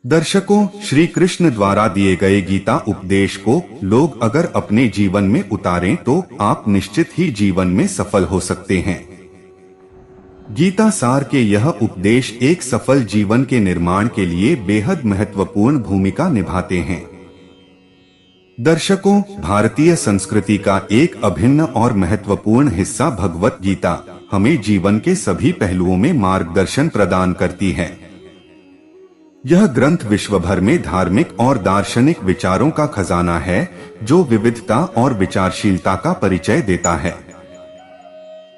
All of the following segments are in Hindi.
दर्शकों, श्री कृष्ण द्वारा दिए गए गीता उपदेश को लोग अगर अपने जीवन में उतारें तो आप निश्चित ही जीवन में सफल हो सकते हैं। गीता सार के यह उपदेश एक सफल जीवन के निर्माण के लिए बेहद महत्वपूर्ण भूमिका निभाते हैं। दर्शकों, भारतीय संस्कृति का एक अभिन्न और महत्वपूर्ण हिस्सा भगवत गीता हमें जीवन के सभी पहलुओं में मार्गदर्शन प्रदान करती है। यह ग्रंथ विश्व भर में धार्मिक और दार्शनिक विचारों का खजाना है, जो विविधता और विचारशीलता का परिचय देता है।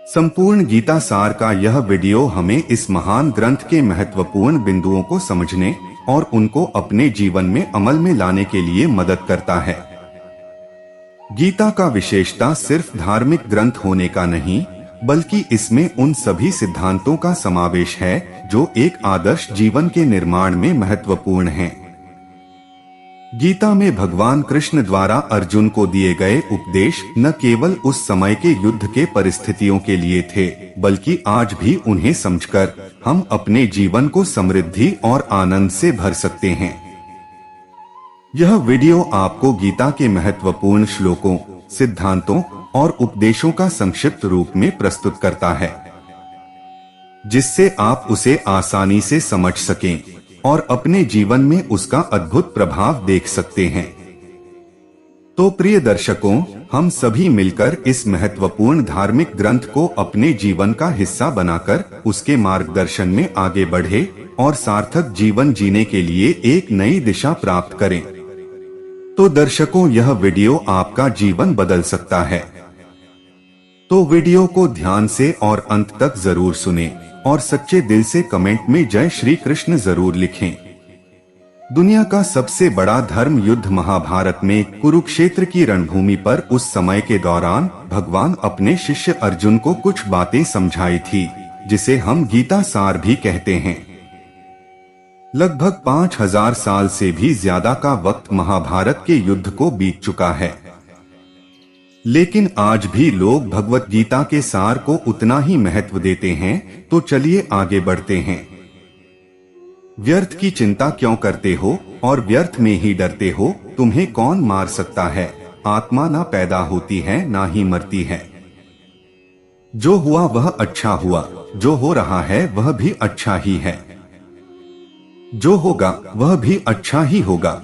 संपूर्ण गीता सार का यह वीडियो हमें इस महान ग्रंथ के महत्वपूर्ण बिंदुओं को समझने और उनको अपने जीवन में अमल में लाने के लिए मदद करता है। गीता का विशेषता सिर्फ धार्मिक ग्रंथ होने का नहीं, बल्कि इसमें उन सभी सिद्धांतों का समावेश है जो एक आदर्श जीवन के निर्माण में महत्वपूर्ण हैं। गीता में भगवान कृष्ण द्वारा अर्जुन को दिए गए उपदेश न केवल उस समय के युद्ध के परिस्थितियों के लिए थे, बल्कि आज भी उन्हें समझकर हम अपने जीवन को समृद्धि और आनंद से भर सकते हैं। यह वीडियो आपको गीता के महत्वपूर्ण श्लोकों, सिद्धांतों और उपदेशों का संक्षिप्त रूप में प्रस्तुत करता है, जिससे आप उसे आसानी से समझ सकें और अपने जीवन में उसका अद्भुत प्रभाव देख सकते हैं। तो प्रिय दर्शकों, हम सभी मिलकर इस महत्वपूर्ण धार्मिक ग्रंथ को अपने जीवन का हिस्सा बनाकर उसके मार्गदर्शन में आगे बढ़े और सार्थक जीवन जीने के लिए एक नई दिशा प्राप्त करें। तो दर्शकों, यह वीडियो आपका जीवन बदल सकता है। तो वीडियो को ध्यान से और अंत तक जरूर सुनें और सच्चे दिल से कमेंट में जय श्री कृष्ण जरूर लिखें। दुनिया का सबसे बड़ा धर्म युद्ध महाभारत में कुरुक्षेत्र की रणभूमि पर उस समय के दौरान भगवान अपने शिष्य अर्जुन को कुछ बातें समझाई थी, जिसे हम गीता सार भी कहते हैं। लगभग 5000 साल से भी ज्यादा का वक्त महाभारत के युद्ध को बीत चुका है, लेकिन आज भी लोग भगवत गीता के सार को उतना ही महत्व देते हैं। तो चलिए आगे बढ़ते हैं। व्यर्थ की चिंता क्यों करते हो और व्यर्थ में ही डरते हो? तुम्हें कौन मार सकता है? आत्मा ना पैदा होती है ना ही मरती है। जो हुआ वह अच्छा हुआ, जो हो रहा है वह भी अच्छा ही है, जो होगा वह भी अच्छा ही होगा।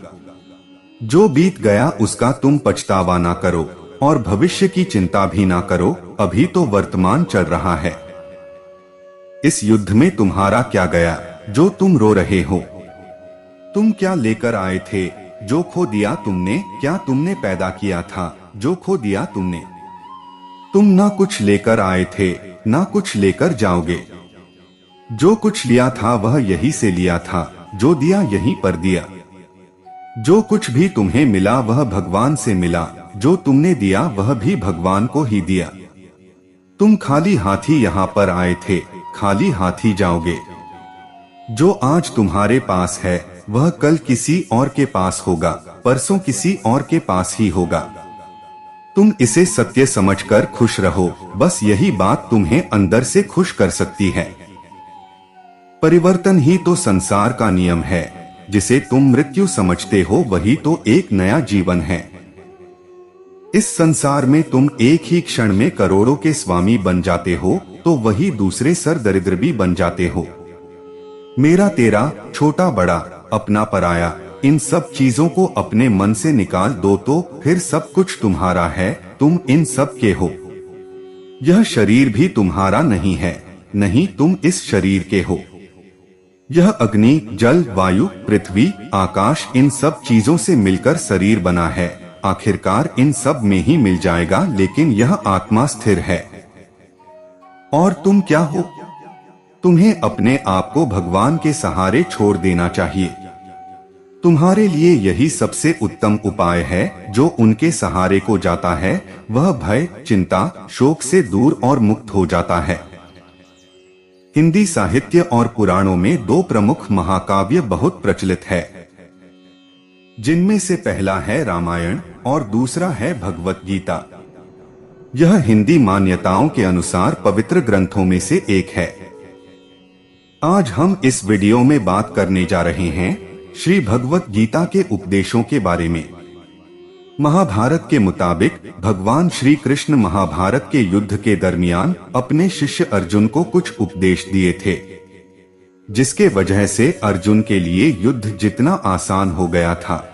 जो बीत गया उसका तुम पछतावा ना करो और भविष्य की चिंता भी ना करो, अभी तो वर्तमान चल रहा है। इस युद्ध में तुम्हारा क्या गया जो तुम रो रहे हो? तुम क्या लेकर आए थे जो खो दिया तुमने? क्या तुमने पैदा किया था जो खो दिया तुमने? तुम ना कुछ लेकर आए थे ना कुछ लेकर जाओगे। जो कुछ लिया था वह यही से लिया था, जो दिया यहीं पर दिया। जो कुछ भी तुम्हें मिला वह भगवान से मिला, जो तुमने दिया वह भी भगवान को ही दिया। तुम खाली हाथी यहाँ पर आए थे, खाली हाथी जाओगे। जो आज तुम्हारे पास है वह कल किसी और के पास होगा, परसों किसी और के पास ही होगा। तुम इसे सत्य समझकर खुश रहो, बस यही बात तुम्हें अंदर से खुश कर सकती है। परिवर्तन ही तो संसार का नियम है। जिसे तुम मृत्यु समझते हो वही तो एक नया जीवन है। इस संसार में तुम एक ही क्षण में करोड़ों के स्वामी बन जाते हो तो वही दूसरे सर दरिद्र भी बन जाते हो। मेरा तेरा, छोटा बड़ा, अपना पराया, इन सब चीजों को अपने मन से निकाल दो तो फिर सब कुछ तुम्हारा है, तुम इन सब के हो। यह शरीर भी तुम्हारा नहीं है, नहीं तुम इस शरीर के हो। यह अग्नि, जल, वायु, पृथ्वी, आकाश, इन सब चीजों से मिलकर शरीर बना है। आखिरकार इन सब में ही मिल जाएगा, लेकिन यह आत्मा स्थिर है। और तुम क्या हो? तुम्हें अपने आप को भगवान के सहारे छोड़ देना चाहिए। तुम्हारे लिए यही सबसे उत्तम उपाय है। जो उनके सहारे को जाता है वह भय, चिंता, शोक से दूर और मुक्त हो जाता है। हिंदी साहित्य और पुराणों में दो प्रमुख महाकाव्य बहुत प्रचलित है, जिनमें से पहला है रामायण और दूसरा है भगवत गीता। यह हिंदी मान्यताओं के अनुसार पवित्र ग्रंथों में से एक है। आज हम इस वीडियो में बात करने जा रहे हैं श्री भगवत गीता के उपदेशों के बारे में। महाभारत के मुताबिक भगवान श्री कृष्ण महाभारत के युद्ध के दरमियान अपने शिष्य अर्जुन को कुछ उपदेश दिए थे, जिसके वजह से अर्जुन के लिए युद्ध जितना आसान हो गया था।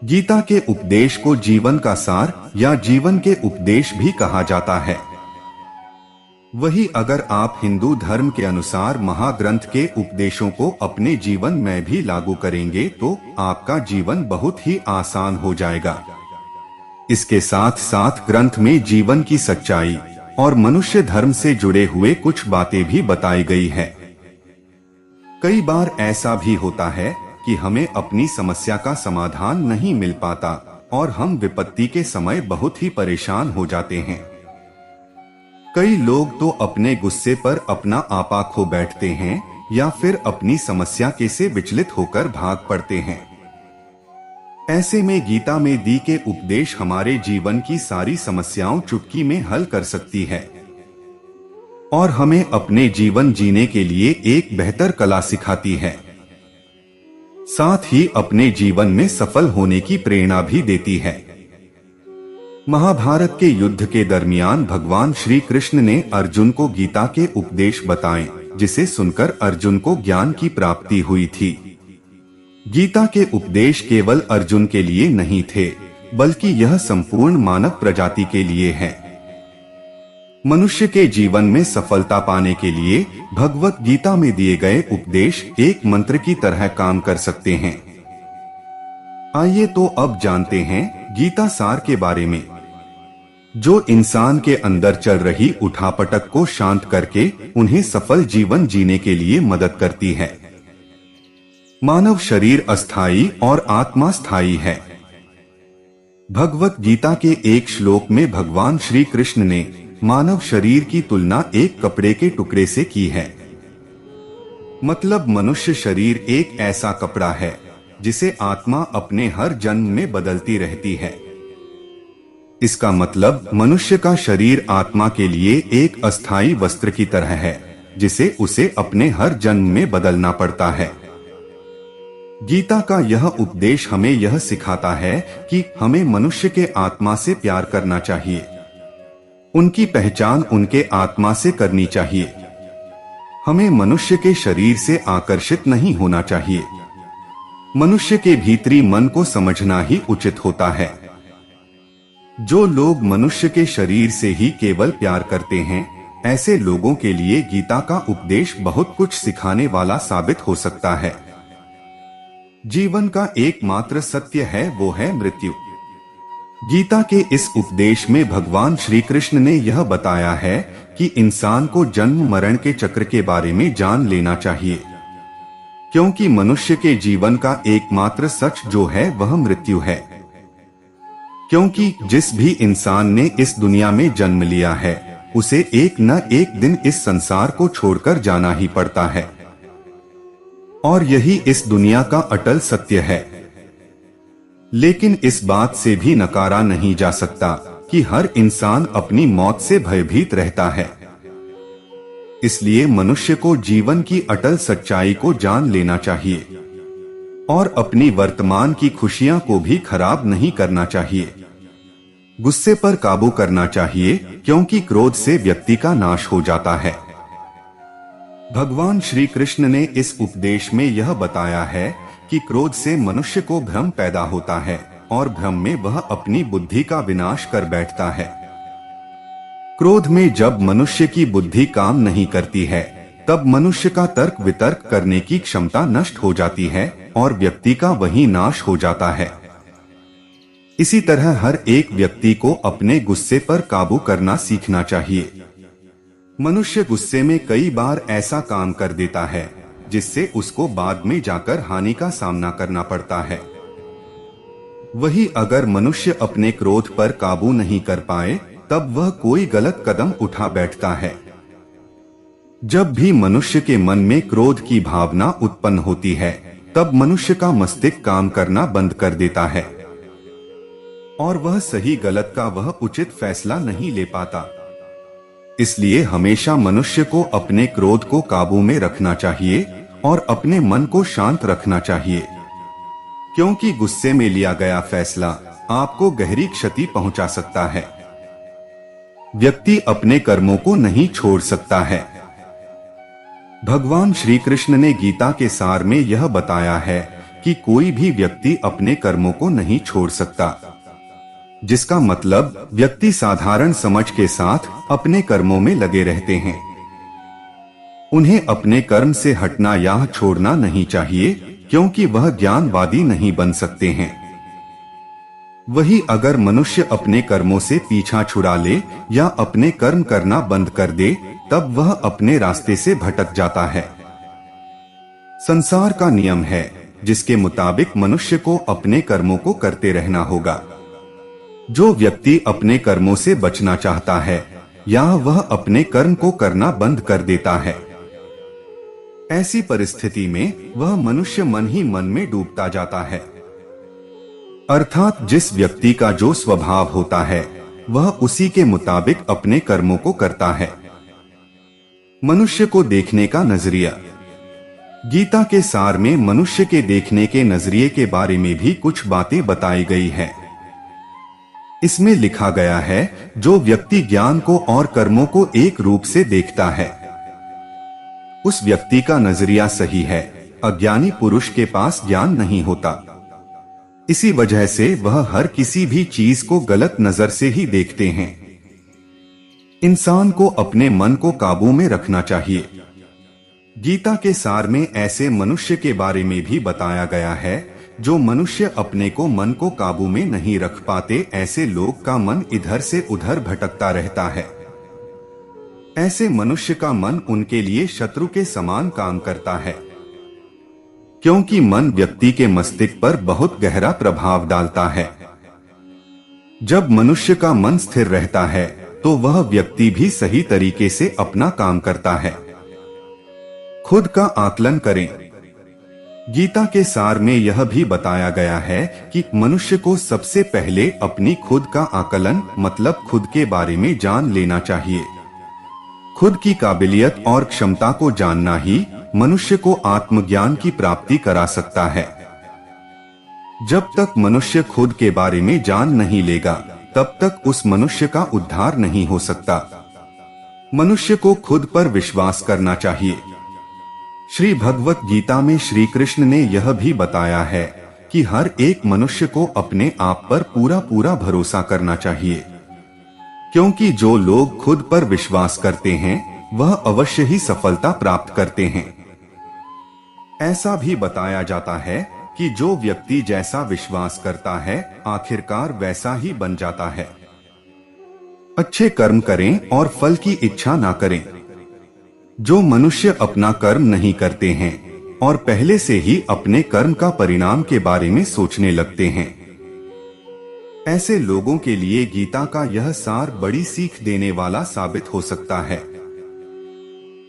गीता के उपदेश को जीवन का सार या जीवन के उपदेश भी कहा जाता है। वही अगर आप हिंदू धर्म के अनुसार महाग्रंथ के उपदेशों को अपने जीवन में भी लागू करेंगे तो आपका जीवन बहुत ही आसान हो जाएगा। इसके साथ साथ ग्रंथ में जीवन की सच्चाई और मनुष्य धर्म से जुड़े हुए कुछ बातें भी बताई गई है। कई बार ऐसा भी होता है कि हमें अपनी समस्या का समाधान नहीं मिल पाता और हम विपत्ति के समय बहुत ही परेशान हो जाते हैं। कई लोग तो अपने गुस्से पर अपना आपा खो बैठते हैं या फिर अपनी समस्या के से विचलित होकर भाग पड़ते हैं। ऐसे में गीता में दी के उपदेश हमारे जीवन की सारी समस्याओं चुटकी में हल कर सकती है और हमें अपने जीवन जीने के लिए एक बेहतर कला सिखाती है, साथ ही अपने जीवन में सफल होने की प्रेरणा भी देती है। महाभारत के युद्ध के दरमियान भगवान श्री कृष्ण ने अर्जुन को गीता के उपदेश बताए, जिसे सुनकर अर्जुन को ज्ञान की प्राप्ति हुई थी। गीता के उपदेश केवल अर्जुन के लिए नहीं थे, बल्कि यह संपूर्ण मानव प्रजाति के लिए है। मनुष्य के जीवन में सफलता पाने के लिए भगवत गीता में दिए गए उपदेश एक मंत्र की तरह काम कर सकते हैं। आइए तो अब जानते हैं गीता सार के बारे में, जो इंसान के अंदर चल रही उठापटक को शांत करके उन्हें सफल जीवन जीने के लिए मदद करती है। मानव शरीर अस्थायी और आत्मा स्थायी है। भगवत गीता के एक श्लोक में भगवान श्री कृष्ण ने मानव शरीर की तुलना एक कपड़े के टुकड़े से की है। मतलब मनुष्य शरीर एक ऐसा कपड़ा है जिसे आत्मा अपने हर जन्म में बदलती रहती है। इसका मतलब मनुष्य का शरीर आत्मा के लिए एक अस्थायी वस्त्र की तरह है, जिसे उसे अपने हर जन्म में बदलना पड़ता है। गीता का यह उपदेश हमें यह सिखाता है कि हमें मनुष्य के आत्मा से प्यार करना चाहिए, उनकी पहचान उनके आत्मा से करनी चाहिए। हमें मनुष्य के शरीर से आकर्षित नहीं होना चाहिए। मनुष्य के भीतरी मन को समझना ही उचित होता है। जो लोग मनुष्य के शरीर से ही केवल प्यार करते हैं, ऐसे लोगों के लिए गीता का उपदेश बहुत कुछ सिखाने वाला साबित हो सकता है। जीवन का एकमात्र सत्य है वो है मृत्यु। गीता के इस उपदेश में भगवान श्री कृष्ण ने यह बताया है कि इंसान को जन्म मरण के चक्र के बारे में जान लेना चाहिए, क्योंकि मनुष्य के जीवन का एकमात्र सच जो है वह मृत्यु है। क्योंकि जिस भी इंसान ने इस दुनिया में जन्म लिया है, उसे एक न एक दिन इस संसार को छोड़कर जाना ही पड़ता है और यही इस दुनिया का अटल सत्य है। लेकिन इस बात से भी नकारा नहीं जा सकता कि हर इंसान अपनी मौत से भयभीत रहता है। इसलिए मनुष्य को जीवन की अटल सच्चाई को जान लेना चाहिए और अपनी वर्तमान की खुशियां को भी खराब नहीं करना चाहिए। गुस्से पर काबू करना चाहिए, क्योंकि क्रोध से व्यक्ति का नाश हो जाता है। भगवान श्री कृष्ण ने इस उपदेश में यह बताया है कि क्रोध से मनुष्य को भ्रम पैदा होता है और भ्रम में वह अपनी बुद्धि का विनाश कर बैठता है। क्रोध में जब मनुष्य की बुद्धि काम नहीं करती है, तब मनुष्य का तर्क वितर्क करने की क्षमता नष्ट हो जाती है और व्यक्ति का वही नाश हो जाता है। इसी तरह हर एक व्यक्ति को अपने गुस्से पर काबू करना सीखना चाहिए। मनुष्य गुस्से में कई बार ऐसा काम कर देता है जिससे उसको बाद में जाकर हानि का सामना करना पड़ता है। वही अगर मनुष्य अपने क्रोध पर काबू नहीं कर पाए, तब वह कोई गलत कदम उठा बैठता है। जब भी मनुष्य के मन में क्रोध की भावना उत्पन्न होती है, तब मनुष्य का मस्तिष्क काम करना बंद कर देता है। और वह सही गलत का वह उचित फैसला नहीं ले पाता। इसलिए हमेशा मनुष्य को अपने क्रोध को काबू में रखना चाहिए और अपने मन को शांत रखना चाहिए, क्योंकि गुस्से में लिया गया फैसला आपको गहरी क्षति पहुंचा सकता है। व्यक्ति अपने कर्मों को नहीं छोड़ सकता है। भगवान श्री कृष्ण ने गीता के सार में यह बताया है कि कोई भी व्यक्ति अपने कर्मों को नहीं छोड़ सकता, जिसका मतलब व्यक्ति साधारण समझ के साथ अपने कर्मों में लगे रहते हैं। उन्हें अपने कर्म से हटना या छोड़ना नहीं चाहिए, क्योंकि वह ज्ञानवादी नहीं बन सकते हैं। वही अगर मनुष्य अपने कर्मों से पीछा छुड़ा ले या अपने कर्म करना बंद कर दे, तब वह अपने रास्ते से भटक जाता है। संसार का नियम है जिसके मुताबिक मनुष्य को अपने कर्मों को करते रहना होगा। जो व्यक्ति अपने कर्मों से बचना चाहता है या वह अपने कर्म को करना बंद कर देता है, ऐसी परिस्थिति में वह मनुष्य मन ही मन में डूबता जाता है। अर्थात जिस व्यक्ति का जो स्वभाव होता है वह उसी के मुताबिक अपने कर्मों को करता है। मनुष्य को देखने का नजरिया। गीता के सार में मनुष्य के देखने के नजरिए के बारे में भी कुछ बातें बताई गई है। इसमें लिखा गया है, जो व्यक्ति ज्ञान को और कर्मों को एक रूप से देखता है, उस व्यक्ति का नजरिया सही है। अज्ञानी पुरुष के पास ज्ञान नहीं होता, इसी वजह से वह हर किसी भी चीज को गलत नजर से ही देखते हैं। इंसान को अपने मन को काबू में रखना चाहिए। गीता के सार में ऐसे मनुष्य के बारे में भी बताया गया है, जो मनुष्य अपने को मन को काबू में नहीं रख पाते। ऐसे लोग का मन इधर से उधर भटकता रहता है। ऐसे मनुष्य का मन उनके लिए शत्रु के समान काम करता है, क्योंकि मन व्यक्ति के मस्तिष्क पर बहुत गहरा प्रभाव डालता है। जब मनुष्य का मन स्थिर रहता है तो वह व्यक्ति भी सही तरीके से अपना काम करता है। खुद का आकलन करें। गीता के सार में यह भी बताया गया है कि मनुष्य को सबसे पहले अपनी खुद का आकलन मतलब खुद के बारे में जान लेना चाहिए। खुद की काबिलियत और क्षमता को जानना ही मनुष्य को आत्मज्ञान की प्राप्ति करा सकता है। जब तक मनुष्य खुद के बारे में जान नहीं लेगा, तब तक उस मनुष्य का उद्धार नहीं हो सकता। मनुष्य को खुद पर विश्वास करना चाहिए। श्री भगवत गीता में श्री कृष्ण ने यह भी बताया है कि हर एक मनुष्य को अपने आप पर पूरा पूरा भरोसा करना चाहिए, क्योंकि जो लोग खुद पर विश्वास करते हैं वह अवश्य ही सफलता प्राप्त करते हैं। ऐसा भी बताया जाता है कि जो व्यक्ति जैसा विश्वास करता है आखिरकार वैसा ही बन जाता है। अच्छे कर्म करें और फल की इच्छा ना करें। जो मनुष्य अपना कर्म नहीं करते हैं और पहले से ही अपने कर्म का परिणाम के बारे में सोचने लगते हैं, ऐसे लोगों के लिए गीता का यह सार बड़ी सीख देने वाला साबित हो सकता है।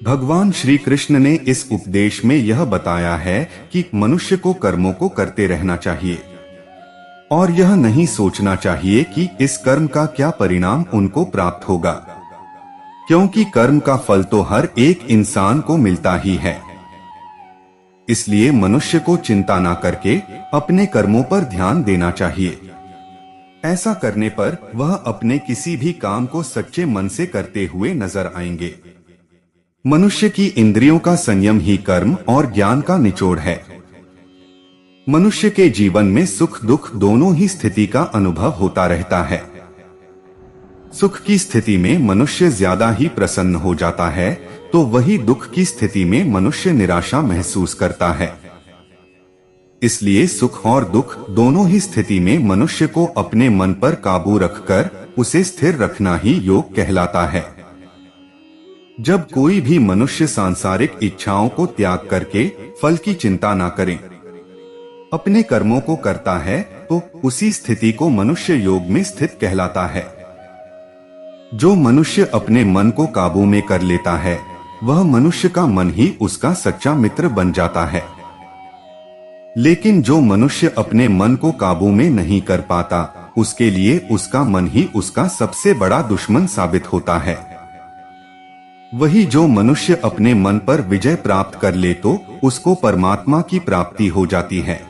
भगवान श्री कृष्ण ने इस उपदेश में यह बताया है कि मनुष्य को कर्मों को करते रहना चाहिए और यह नहीं सोचना चाहिए कि इस कर्म का क्या परिणाम उनको प्राप्त होगा, क्योंकि कर्म का फल तो हर एक इंसान को मिलता ही है। इसलिए मनुष्य को चिंता ना करके अपने कर्मों पर ध्यान देना चाहिए। ऐसा करने पर वह अपने किसी भी काम को सच्चे मन से करते हुए नजर आएंगे। मनुष्य की इंद्रियों का संयम ही कर्म और ज्ञान का निचोड़ है। मनुष्य के जीवन में सुख दुख दोनों ही स्थिति का अनुभव होता रहता है। सुख की स्थिति में मनुष्य ज्यादा ही प्रसन्न हो जाता है, तो वही दुख की स्थिति में मनुष्य निराशा महसूस करता है। इसलिए सुख और दुख दोनों ही स्थिति में मनुष्य को अपने मन पर काबू रखकर उसे स्थिर रखना ही योग कहलाता है। जब कोई भी मनुष्य सांसारिक इच्छाओं को त्याग करके फल की चिंता ना करें, अपने कर्मों को करता है, तो उसी स्थिति को मनुष्य योग में स्थित कहलाता है। जो मनुष्य अपने मन को काबू में कर लेता है, वह मनुष्य का मन ही उसका सच्चा मित्र बन जाता है। लेकिन जो मनुष्य अपने मन को काबू में नहीं कर पाता, उसके लिए उसका मन ही उसका सबसे बड़ा दुश्मन साबित होता है। वही जो मनुष्य अपने मन पर विजय प्राप्त कर ले तो उसको परमात्मा की प्राप्ति हो जाती है।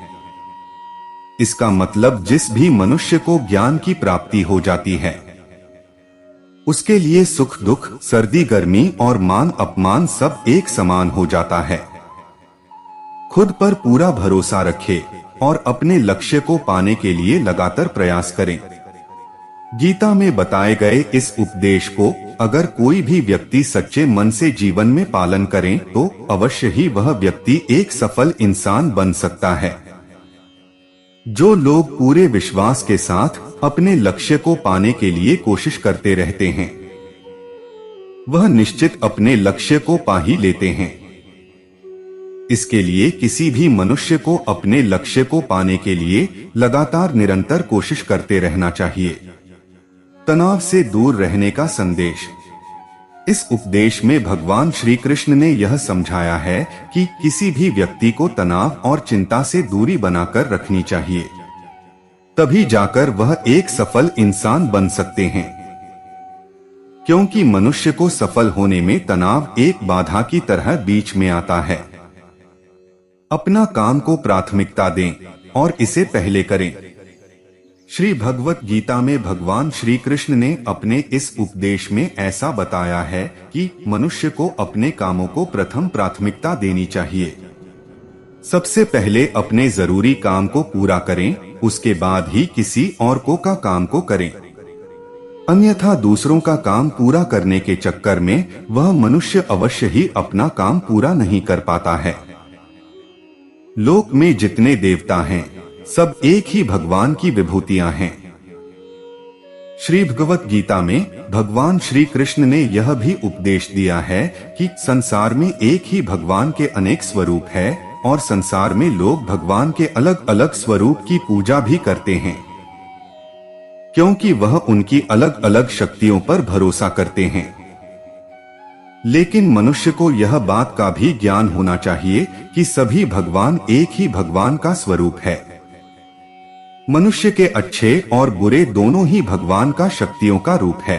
इसका मतलब जिस भी मनुष्य को ज्ञान की प्राप्ति हो जाती है, उसके लिए सुख दुख, सर्दी गर्मी और मान अपमान सब एक समान हो जाता है। खुद पर पूरा भरोसा रखे और अपने लक्ष्य को पाने के लिए लगातार प्रयास करें। गीता में बताए गए इस उपदेश को अगर कोई भी व्यक्ति सच्चे मन से जीवन में पालन करे तो अवश्य ही वह व्यक्ति एक सफल इंसान बन सकता है। जो लोग पूरे विश्वास के साथ अपने लक्ष्य को पाने के लिए कोशिश करते रहते हैं, वह निश्चित अपने लक्ष्य को पा ही लेते हैं। इसके लिए किसी भी मनुष्य को अपने लक्ष्य को पाने के लिए लगातार निरंतर कोशिश करते रहना चाहिए। तनाव से दूर रहने का संदेश। इस उपदेश में भगवान श्री कृष्ण ने यह समझाया है कि किसी भी व्यक्ति को तनाव और चिंता से दूरी बनाकर रखनी चाहिए, तभी जाकर वह एक सफल इंसान बन सकते हैं। क्योंकि मनुष्य को सफल होने में तनाव एक बाधा की तरह बीच में आता है। अपना काम को प्राथमिकता दें और इसे पहले करें। श्री भगवत गीता में भगवान श्री कृष्ण ने अपने इस उपदेश में ऐसा बताया है कि मनुष्य को अपने कामों को प्रथम प्राथमिकता देनी चाहिए। सबसे पहले अपने जरूरी काम को पूरा करें, उसके बाद ही किसी और का काम को करें। अन्यथा दूसरों का काम पूरा करने के चक्कर में वह मनुष्य अवश्य ही अपना काम पूरा नहीं कर पाता है। लोक में जितने देवता हैं, सब एक ही भगवान की विभूतियां हैं। श्री भगवत गीता में भगवान श्री कृष्ण ने यह भी उपदेश दिया है कि संसार में एक ही भगवान के अनेक स्वरूप है और संसार में लोग भगवान के अलग अलग स्वरूप की पूजा भी करते हैं, क्योंकि वह उनकी अलग अलग शक्तियों पर भरोसा करते हैं। लेकिन मनुष्य को यह बात का भी ज्ञान होना चाहिए कि सभी भगवान एक ही भगवान का स्वरूप है। मनुष्य के अच्छे और बुरे दोनों ही भगवान का शक्तियों का रूप है।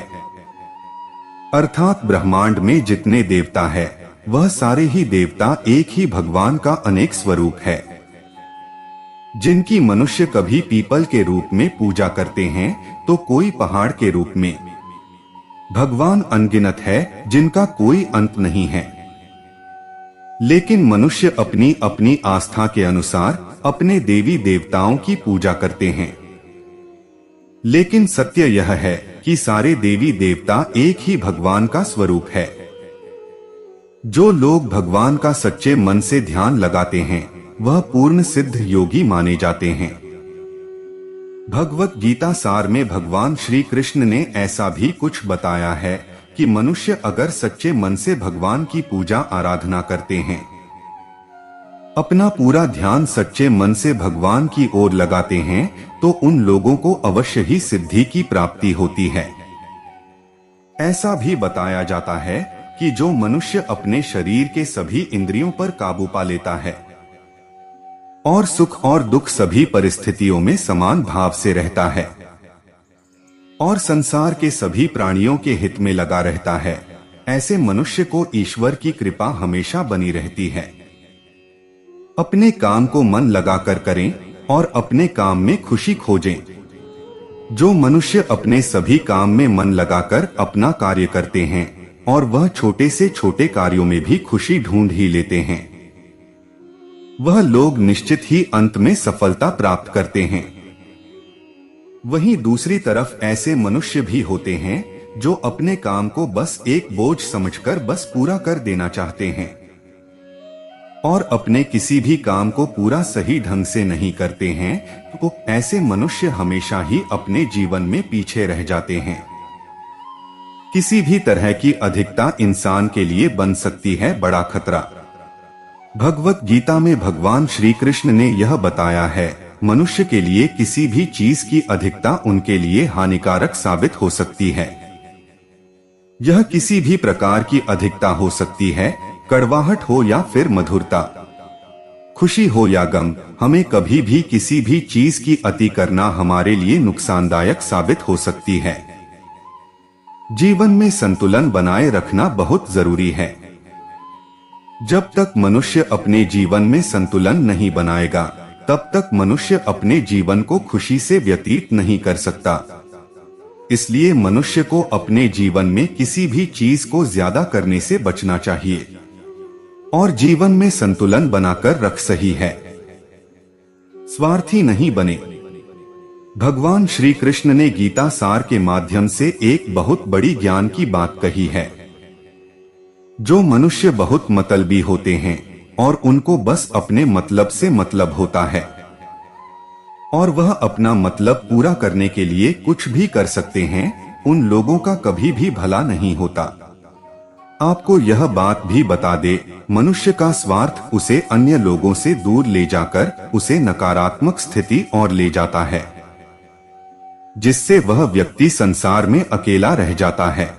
अर्थात ब्रह्मांड में जितने देवता है वह सारे ही देवता एक ही भगवान का अनेक स्वरूप है। जिनकी मनुष्य कभी पीपल के रूप में पूजा करते हैं तो कोई पहाड़ के रूप में। भगवान अनगिनत है जिनका कोई अंत नहीं है। लेकिन मनुष्य अपनी अपनी आस्था के अनुसार अपने देवी देवताओं की पूजा करते हैं। लेकिन सत्य यह है कि सारे देवी देवता एक ही भगवान का स्वरूप है। जो लोग भगवान का सच्चे मन से ध्यान लगाते हैं वह पूर्ण सिद्ध योगी माने जाते हैं। भगवत गीता सार में भगवान श्री कृष्ण ने ऐसा भी कुछ बताया है कि मनुष्य अगर सच्चे मन से भगवान की पूजा आराधना करते हैं, अपना पूरा ध्यान सच्चे मन से भगवान की ओर लगाते हैं तो उन लोगों को अवश्य ही सिद्धि की प्राप्ति होती है। ऐसा भी बताया जाता है कि जो मनुष्य अपने शरीर के सभी इंद्रियों पर काबू पा लेता है और सुख और दुख सभी परिस्थितियों में समान भाव से रहता है और संसार के सभी प्राणियों के हित में लगा रहता है, ऐसे मनुष्य को ईश्वर की कृपा हमेशा बनी रहती है। अपने काम को मन लगाकर करें और अपने काम में खुशी खोजें। जो मनुष्य अपने सभी काम में मन लगाकर अपना कार्य करते हैं और वह छोटे से छोटे कार्यों में भी खुशी ढूंढ ही लेते हैं, वह लोग निश्चित ही अंत में सफलता प्राप्त करते हैं। वहीं दूसरी तरफ ऐसे मनुष्य भी होते हैं जो अपने काम को बस एक बोझ समझकर बस पूरा कर देना चाहते हैं और अपने किसी भी काम को पूरा सही ढंग से नहीं करते हैं, तो ऐसे मनुष्य हमेशा ही अपने जीवन में पीछे रह जाते हैं। किसी भी तरह की अधिकता इंसान के लिए बन सकती है बड़ा खतरा। भगवत गीता में भगवान श्री कृष्ण ने यह बताया है, मनुष्य के लिए किसी भी चीज की अधिकता उनके लिए हानिकारक साबित हो सकती है। यह किसी भी प्रकार की अधिकता हो सकती है, कड़वाहट हो या फिर मधुरता। खुशी हो या गम, हमें कभी भी किसी भी चीज की अति करना हमारे लिए नुकसानदायक साबित हो सकती है। जीवन में संतुलन बनाए रखना बहुत जरूरी है। जब तक मनुष्य अपने जीवन में संतुलन नहीं बनाएगा, तब तक मनुष्य अपने जीवन को खुशी से व्यतीत नहीं कर सकता। इसलिए मनुष्य को अपने जीवन में किसी भी चीज को ज्यादा करने से बचना चाहिए और जीवन में संतुलन बनाकर रख सही है। स्वार्थी नहीं बने। भगवान श्री कृष्ण ने गीता सार के माध्यम से एक बहुत बड़ी ज्ञान की बात कही है। जो मनुष्य बहुत मतलबी होते हैं और उनको बस अपने मतलब से मतलब होता है और वह अपना मतलब पूरा करने के लिए कुछ भी कर सकते हैं, उन लोगों का कभी भी भला नहीं होता। आपको यह बात भी बता दे, मनुष्य का स्वार्थ उसे अन्य लोगों से दूर ले जाकर उसे नकारात्मक स्थिति और ले जाता है, जिससे वह व्यक्ति संसार में अकेला रह जाता है।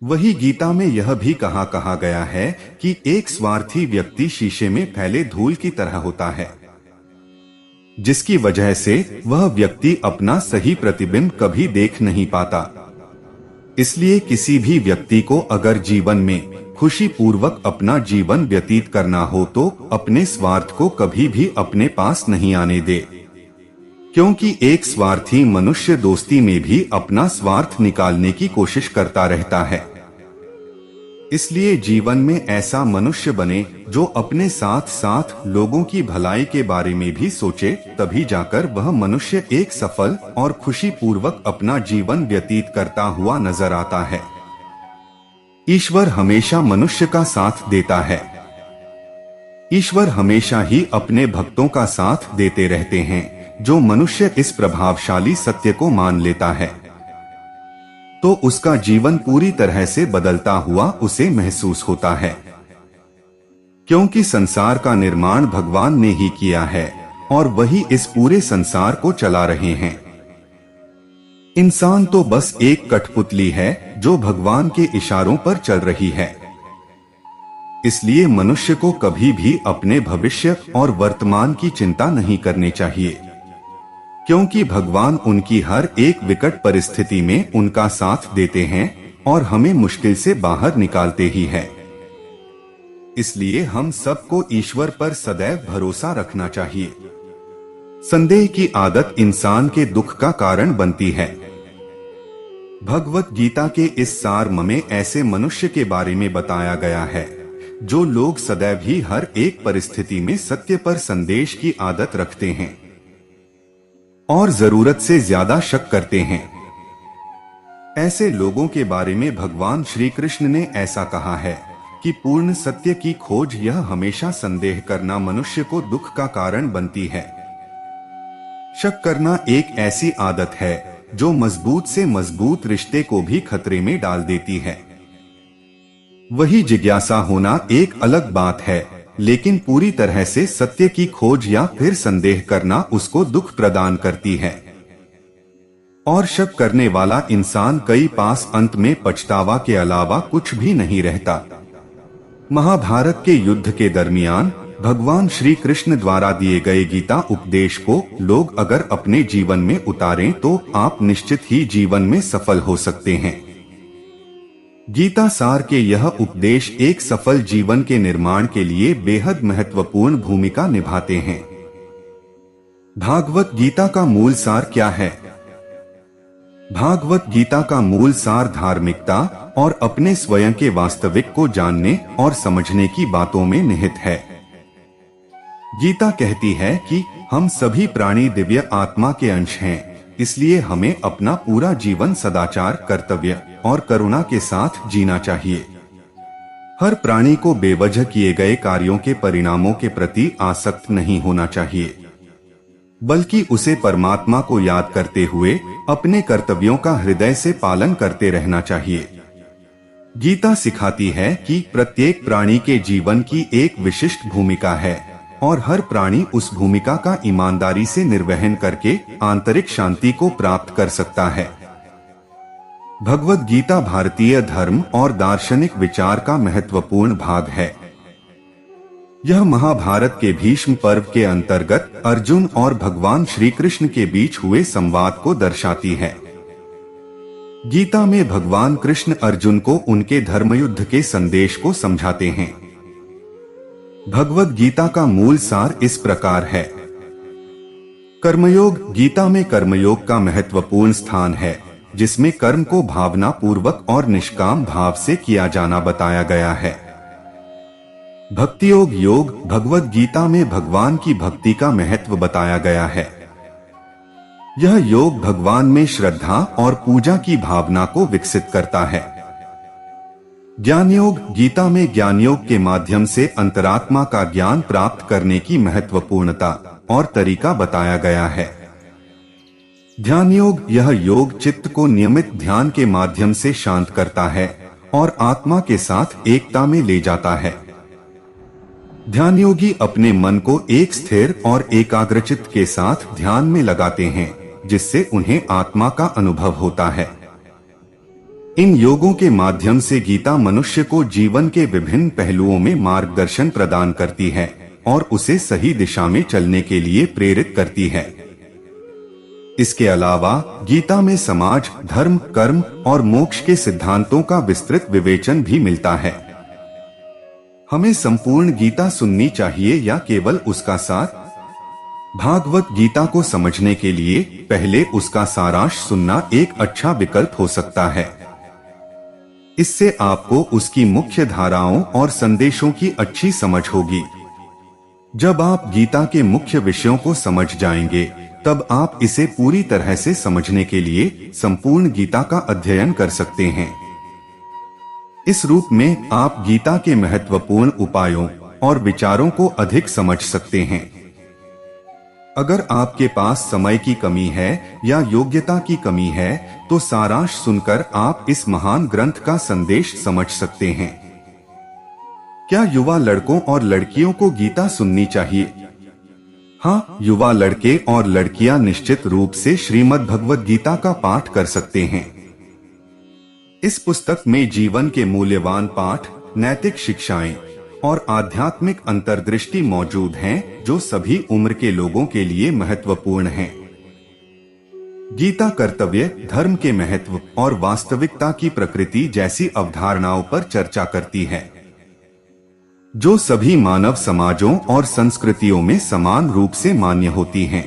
वही गीता में यह भी कहा गया है कि एक स्वार्थी व्यक्ति शीशे में फैले धूल की तरह होता है, जिसकी वजह से वह व्यक्ति अपना सही प्रतिबिंब कभी देख नहीं पाता। इसलिए किसी भी व्यक्ति को अगर जीवन में खुशी पूर्वक अपना जीवन व्यतीत करना हो तो अपने स्वार्थ को कभी भी अपने पास नहीं आने दे, क्योंकि एक स्वार्थी मनुष्य दोस्ती में भी अपना स्वार्थ निकालने की कोशिश करता रहता है। इसलिए जीवन में ऐसा मनुष्य बने जो अपने साथ साथ लोगों की भलाई के बारे में भी सोचे, तभी जाकर वह मनुष्य एक सफल और खुशी पूर्वक अपना जीवन व्यतीत करता हुआ नजर आता है। ईश्वर हमेशा मनुष्य का साथ देता है। ईश्वर हमेशा ही अपने भक्तों का साथ देते रहते हैं। जो मनुष्य इस प्रभावशाली सत्य को मान लेता है तो उसका जीवन पूरी तरह से बदलता हुआ उसे महसूस होता है, क्योंकि संसार का निर्माण भगवान ने ही किया है और वही इस पूरे संसार को चला रहे हैं। इंसान तो बस एक कठपुतली है जो भगवान के इशारों पर चल रही है। इसलिए मनुष्य को कभी भी अपने भविष्य और वर्तमान की चिंता नहीं करनी चाहिए, क्योंकि भगवान उनकी हर एक विकट परिस्थिति में उनका साथ देते हैं और हमें मुश्किल से बाहर निकालते ही हैं। इसलिए हम सबको ईश्वर पर सदैव भरोसा रखना चाहिए। संदेह की आदत इंसान के दुख का कारण बनती है। भगवत गीता के इस सारम में ऐसे मनुष्य के बारे में बताया गया है जो लोग सदैव ही हर एक परिस्थिति में सत्य पर संदेश की आदत रखते हैं और जरूरत से ज्यादा शक करते हैं। ऐसे लोगों के बारे में भगवान श्री कृष्ण ने ऐसा कहा है कि पूर्ण सत्य की खोज यह हमेशा संदेह करना मनुष्य को दुख का कारण बनती है। शक करना एक ऐसी आदत है जो मजबूत से मजबूत रिश्ते को भी खतरे में डाल देती है। वही जिज्ञासा होना एक अलग बात है, लेकिन पूरी तरह से सत्य की खोज या फिर संदेह करना उसको दुख प्रदान करती है। और शक करने वाला इंसान कई पास अंत में पछतावा के अलावा कुछ भी नहीं रहता। महाभारत के युद्ध के दरमियान भगवान श्री कृष्ण द्वारा दिए गए गीता उपदेश को लोग अगर अपने जीवन में उतारें तो आप निश्चित ही जीवन में सफल हो सकते हैं। गीता सार के यह उपदेश एक सफल जीवन के निर्माण के लिए बेहद महत्वपूर्ण भूमिका निभाते हैं। भागवत गीता का मूल सार क्या है? भागवत गीता का मूल सार धार्मिकता और अपने स्वयं के वास्तविक को जानने और समझने की बातों में निहित है। गीता कहती है कि हम सभी प्राणी दिव्य आत्मा के अंश हैं, इसलिए हमें अपना पूरा जीवन सदाचार, कर्तव्य और करुणा के साथ जीना चाहिए। हर प्राणी को बेवजह किए गए कार्यों के परिणामों के प्रति आसक्त नहीं होना चाहिए, बल्कि उसे परमात्मा को याद करते हुए अपने कर्तव्यों का हृदय से पालन करते रहना चाहिए। गीता सिखाती है कि प्रत्येक प्राणी के जीवन की एक विशिष्ट भूमिका है और हर प्राणी उस भूमिका का ईमानदारी से निर्वहन करके आंतरिक शांति को प्राप्त कर सकता है। भगवत गीता भारतीय धर्म और दार्शनिक विचार का महत्वपूर्ण भाग है। यह महाभारत के भीष्म पर्व के अंतर्गत अर्जुन और भगवान श्री कृष्ण के बीच हुए संवाद को दर्शाती है। गीता में भगवान कृष्ण अर्जुन को उनके धर्मयुद्ध के संदेश को समझाते हैं। भगवद गीता का मूल सार इस प्रकार है। कर्मयोग। गीता में कर्मयोग का महत्वपूर्ण स्थान है, जिसमें कर्म को भावना पूर्वक और निष्काम भाव से किया जाना बताया गया है। भक्ति योग। भगवद गीता में भगवान की भक्ति का महत्व बताया गया है। यह योग भगवान में श्रद्धा और पूजा की भावना को विकसित करता है। ज्ञान योग। गीता में ज्ञान योग के माध्यम से अंतरात्मा का ज्ञान प्राप्त करने की महत्वपूर्णता और तरीका बताया गया है। ध्यान योग। यह योग चित्त को नियमित ध्यान के माध्यम से शांत करता है और आत्मा के साथ एकता में ले जाता है। ध्यान योगी अपने मन को एक स्थिर और एकाग्रचित्त के साथ ध्यान में लगाते हैं, जिससे उन्हें आत्मा का अनुभव होता है। इन योगों के माध्यम से गीता मनुष्य को जीवन के विभिन्न पहलुओं में मार्गदर्शन प्रदान करती है और उसे सही दिशा में चलने के लिए प्रेरित करती है। इसके अलावा गीता में समाज, धर्म, कर्म और मोक्ष के सिद्धांतों का विस्तृत विवेचन भी मिलता है। हमें संपूर्ण गीता सुननी चाहिए या केवल उसका सार? भागवत गीता को समझने के लिए पहले उसका सारांश सुनना एक अच्छा विकल्प हो सकता है। इससे आपको उसकी मुख्य धाराओं और संदेशों की अच्छी समझ होगी। जब आप गीता के मुख्य विषयों को समझ जाएंगे, तब आप इसे पूरी तरह से समझने के लिए संपूर्ण गीता का अध्ययन कर सकते हैं। इस रूप में आप गीता के महत्वपूर्ण उपायों और विचारों को अधिक समझ सकते हैं। अगर आपके पास समय की कमी है या योग्यता की कमी है, तो सारांश सुनकर आप इस महान ग्रंथ का संदेश समझ सकते हैं। क्या युवा लड़कों और लड़कियों को गीता सुननी चाहिए? हाँ, युवा लड़के और लड़कियां निश्चित रूप से श्रीमद् भगवद गीता का पाठ कर सकते हैं। इस पुस्तक में जीवन के मूल्यवान पाठ, नैतिक शिक्षाएं और आध्यात्मिक अंतर्दृष्टि मौजूद हैं, जो सभी उम्र के लोगों के लिए महत्वपूर्ण हैं। गीता कर्तव्य, धर्म के महत्व और वास्तविकता की प्रकृति जैसी अवधारणाओं पर चर्चा करती है, जो सभी मानव समाजों और संस्कृतियों में समान रूप से मान्य होती हैं।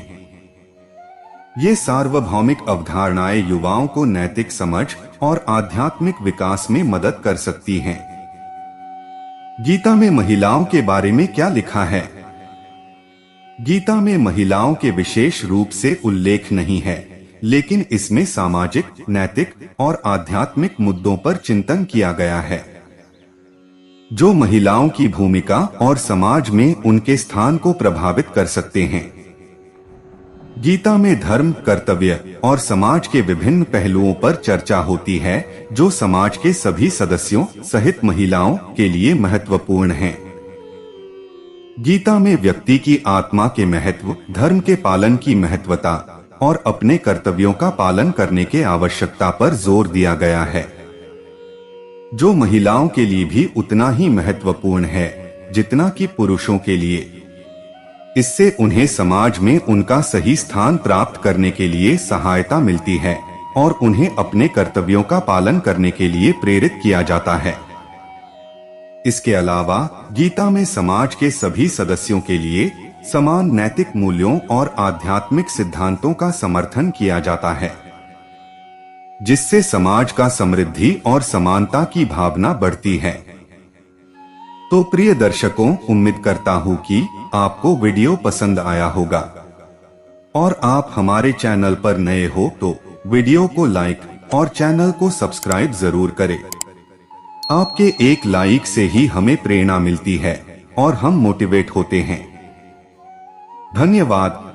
ये सार्वभौमिक अवधारणाएं युवाओं को नैतिक समझ और आध्यात्मिक विकास में मदद कर सकती हैं। गीता में महिलाओं के बारे में क्या लिखा है? गीता में महिलाओं के विशेष रूप से उल्लेख नहीं है, लेकिन इसमें सामाजिक, नैतिक और आध्यात्मिक मुद्दों पर चिंतन किया गया है, जो महिलाओं की भूमिका और समाज में उनके स्थान को प्रभावित कर सकते हैं। गीता में धर्म, कर्तव्य और समाज के विभिन्न पहलुओं पर चर्चा होती है, जो समाज के सभी सदस्यों सहित महिलाओं के लिए महत्वपूर्ण हैं। गीता में व्यक्ति की आत्मा के महत्व, धर्म के पालन की महत्वता और अपने कर्तव्यों का पालन करने के आवश्यकता पर जोर दिया गया है, जो महिलाओं के लिए भी उतना ही महत्वपूर्ण है जितना कि पुरुषों के लिए। इससे उन्हें समाज में उनका सही स्थान प्राप्त करने के लिए सहायता मिलती है और उन्हें अपने कर्तव्यों का पालन करने के लिए प्रेरित किया जाता है। इसके अलावा गीता में समाज के सभी सदस्यों के लिए समान नैतिक मूल्यों और आध्यात्मिक सिद्धांतों का समर्थन किया जाता है, जिससे समाज का समृद्धि और समानता की भावना बढ़ती है। तो प्रिय दर्शकों, उम्मीद करता हूँ कि आपको वीडियो पसंद आया होगा और आप हमारे चैनल पर नए हो तो वीडियो को लाइक और चैनल को सब्सक्राइब जरूर करें। आपके एक लाइक से ही हमें प्रेरणा मिलती है और हम मोटिवेट होते हैं। धन्यवाद।